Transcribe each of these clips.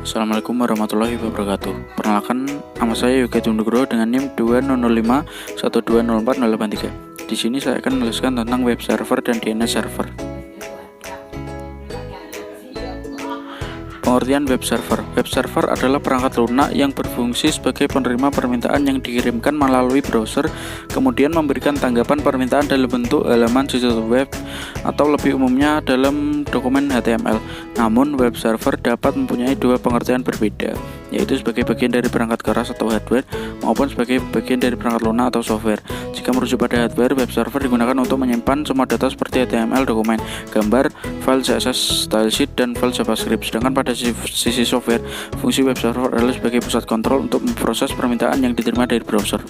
Assalamualaikum warahmatullahi wabarakatuh. Perkenalkan, nama saya Yoga Nugroho dengan NIM 2005120483. Di sini saya akan menjelaskan tentang web server dan DNS server. Pengertian web server. Web server adalah perangkat lunak yang berfungsi sebagai penerima permintaan yang dikirimkan melalui browser, kemudian memberikan tanggapan permintaan dalam bentuk halaman situs web atau lebih umumnya dalam dokumen HTML. Namun, web server dapat mempunyai dua pengertian berbeda, yaitu sebagai bagian dari perangkat keras atau hardware maupun sebagai bagian dari perangkat lunak atau software. Jika merujuk pada hardware, web server digunakan untuk menyimpan semua data seperti HTML, dokumen, gambar, file CSS, stylesheet, dan file JavaScript. Sedangkan pada sisi software, fungsi web server adalah sebagai pusat kontrol untuk memproses permintaan yang diterima dari browser.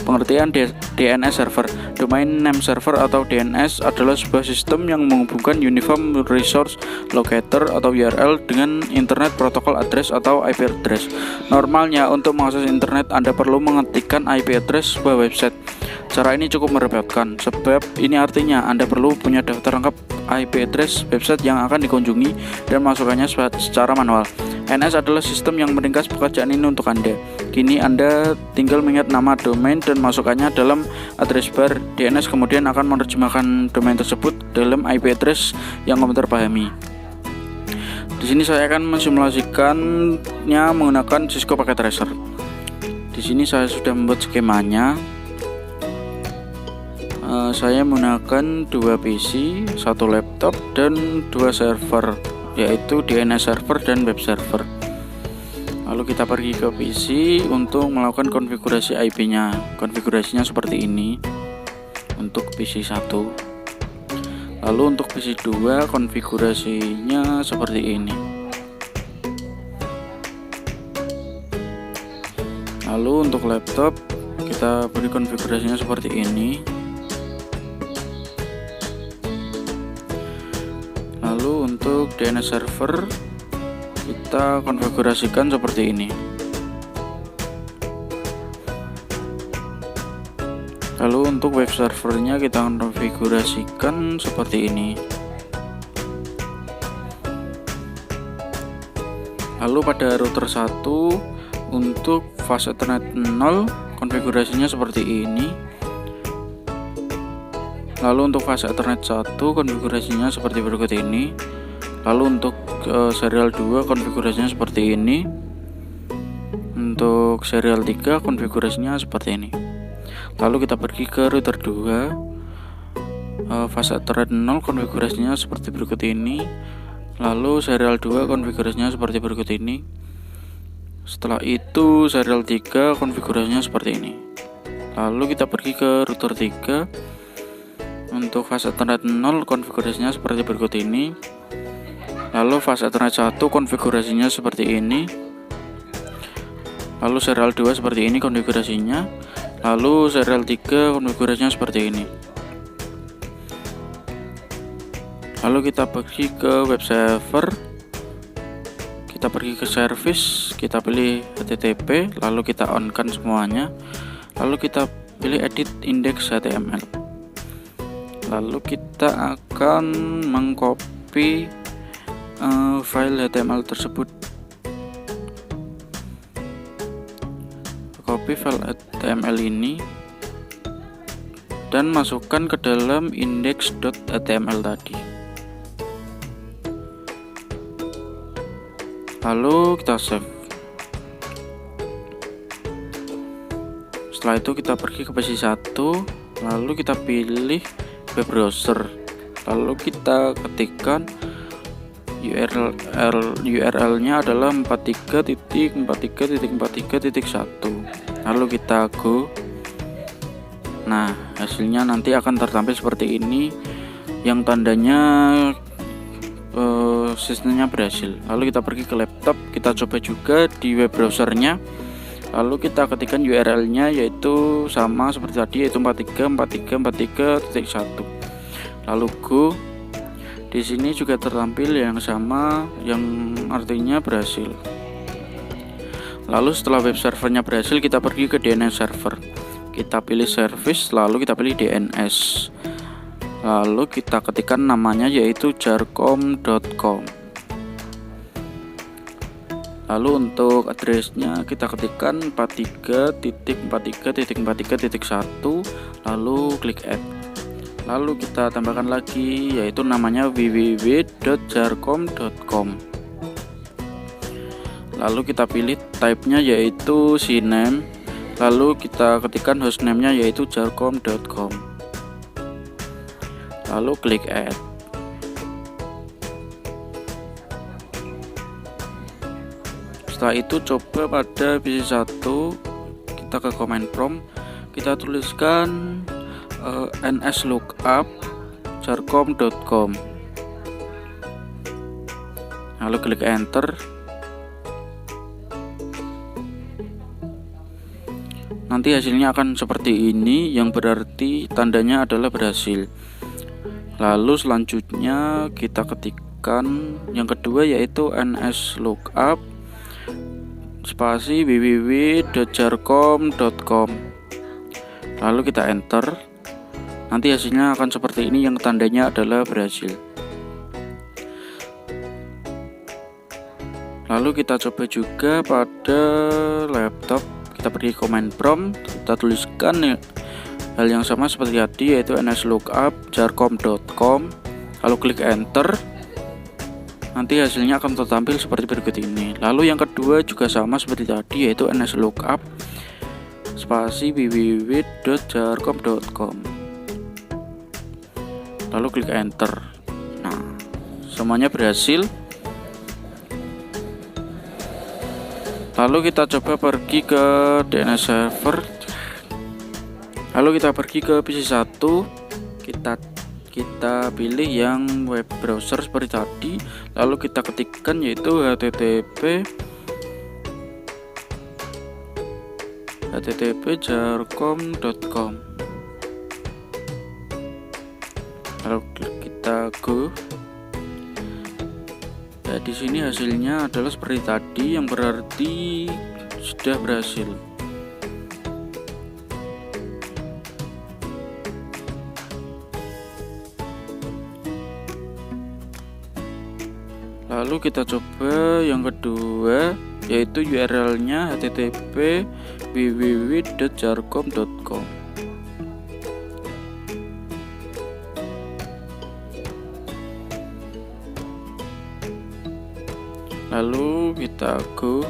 Pengertian DNS server. Domain Name Server atau DNS adalah sebuah sistem yang menghubungkan Uniform Resource Locator atau URL dengan Internet Protocol Address atau IP address. Normalnya, untuk mengakses internet, Anda perlu mengetikkan IP address sebuah website. Cara ini cukup merepotkan, sebab ini artinya Anda perlu punya daftar lengkap IP address website yang akan dikunjungi dan masukkannya secara manual. DNS adalah sistem yang meringkas pekerjaan ini untuk Anda. Kini Anda tinggal mengingat nama domain dan masukkannya dalam address bar. DNS kemudian akan menerjemahkan domain tersebut dalam IP address yang komputer pahami. Di sini saya akan mensimulasikannya menggunakan Cisco Packet Tracer. Di sini saya sudah membuat skemanya. Saya menggunakan 2 PC, 1 laptop, dan 2 server, yaitu DNS server dan web server. Lalu kita pergi ke PC untuk melakukan konfigurasi IP-nya. Konfigurasinya seperti ini untuk PC 1. Lalu untuk PC 2 konfigurasinya seperti ini. Lalu untuk laptop kita beri konfigurasinya seperti ini. Lalu untuk DNS server kita konfigurasikan seperti ini. Lalu untuk web servernya kita konfigurasikan seperti ini. Lalu pada router 1 untuk fast Ethernet 0 konfigurasinya seperti ini. Lalu untuk fase Ethernet 1 konfigurasinya seperti berikut ini. Lalu untuk serial 2 konfigurasinya seperti ini. Untuk serial 3 konfigurasinya seperti ini. Lalu kita pergi ke router 2. Fase Ethernet 0 konfigurasinya seperti berikut ini. Lalu serial 2 konfigurasinya seperti berikut ini. Setelah itu serial 3 konfigurasinya seperti ini. Lalu kita pergi ke router 3. Untuk fase Ethernet 0 konfigurasinya seperti berikut ini. Lalu fase Ethernet 1 konfigurasinya seperti ini. Lalu serial 2 seperti ini konfigurasinya. Lalu serial 3 konfigurasinya seperti ini. Lalu kita pergi ke web server. Kita pergi ke service, kita pilih HTTP, lalu kita on-kan semuanya. Lalu kita pilih edit index HTML. Lalu kita akan mengcopy file HTML tersebut. Copy file HTML ini dan masukkan ke dalam index.html tadi. Lalu kita save. Setelah itu kita pergi ke PC 1, lalu kita pilih web browser, lalu kita ketikkan URL-nya adalah 43.43.43.1, lalu kita go. Nah, hasilnya nanti akan tertampil seperti ini, yang tandanya sistemnya berhasil. Lalu kita pergi ke laptop, kita coba juga di web browsernya. Lalu kita ketikkan URL-nya yaitu sama seperti tadi, yaitu 43.43.43.1. Lalu go. Di sini juga tertampil yang sama, yang artinya berhasil. Lalu setelah web servernya berhasil, kita pergi ke DNS server. Kita pilih service, lalu kita pilih DNS. Lalu kita ketikkan namanya yaitu jarcom.com. Lalu untuk addressnya kita ketikkan 43.43.43.1, lalu klik add. Lalu kita tambahkan lagi, yaitu namanya www.jarcom.com. Lalu kita pilih type-nya yaitu cname. Lalu kita ketikkan hostname-nya yaitu jarcom.com. Lalu klik add. Setelah itu coba pada PC1, kita ke command prompt, kita tuliskan nslookup jarcom.com. Lalu klik enter. Nanti hasilnya akan seperti ini, yang berarti tandanya adalah berhasil. Lalu selanjutnya kita ketikkan yang kedua yaitu nslookup spasi www.jarcom.com. Lalu kita enter. Nanti hasilnya akan seperti ini, yang tandanya adalah berhasil. Lalu kita coba juga pada laptop. Kita pergi command prompt, kita tuliskan hal yang sama seperti tadi, yaitu nslookup jarcom.com. Lalu klik enter. Nanti hasilnya akan tertampil seperti berikut ini. Lalu yang kedua juga sama seperti tadi, yaitu nslookup spasi www.jarcom.com. Lalu klik enter. Nah, semuanya berhasil. Lalu kita coba pergi ke DNS server. Lalu kita pergi ke PC1. Kita pilih yang web browser seperti tadi. Lalu kita ketikkan yaitu http://jarcom.com. Lalu kita go. Ya, di sini hasilnya adalah seperti tadi, yang berarti sudah berhasil. Lalu kita coba yang kedua, yaitu URL-nya http www.jarcom.com. Lalu kita go.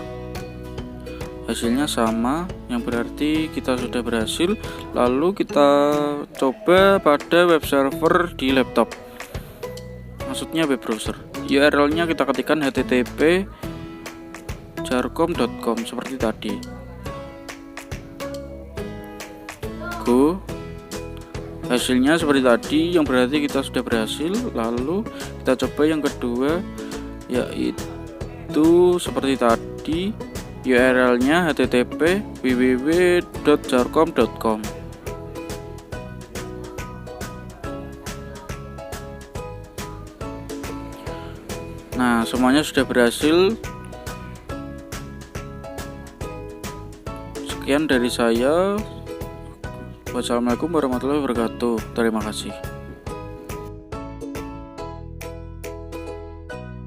Hasilnya sama, yang berarti kita sudah berhasil. Lalu kita coba pada web server di laptop, maksudnya web browser. URL-nya kita ketikkan http jarcom.com seperti tadi. Go. Hasilnya seperti tadi, yang berarti kita sudah berhasil. Lalu kita coba yang kedua, yaitu seperti tadi, URL-nya http www.jarcom.com. Nah, semuanya sudah berhasil. Sekian dari saya. Wassalamualaikum warahmatullahi wabarakatuh. Terima kasih.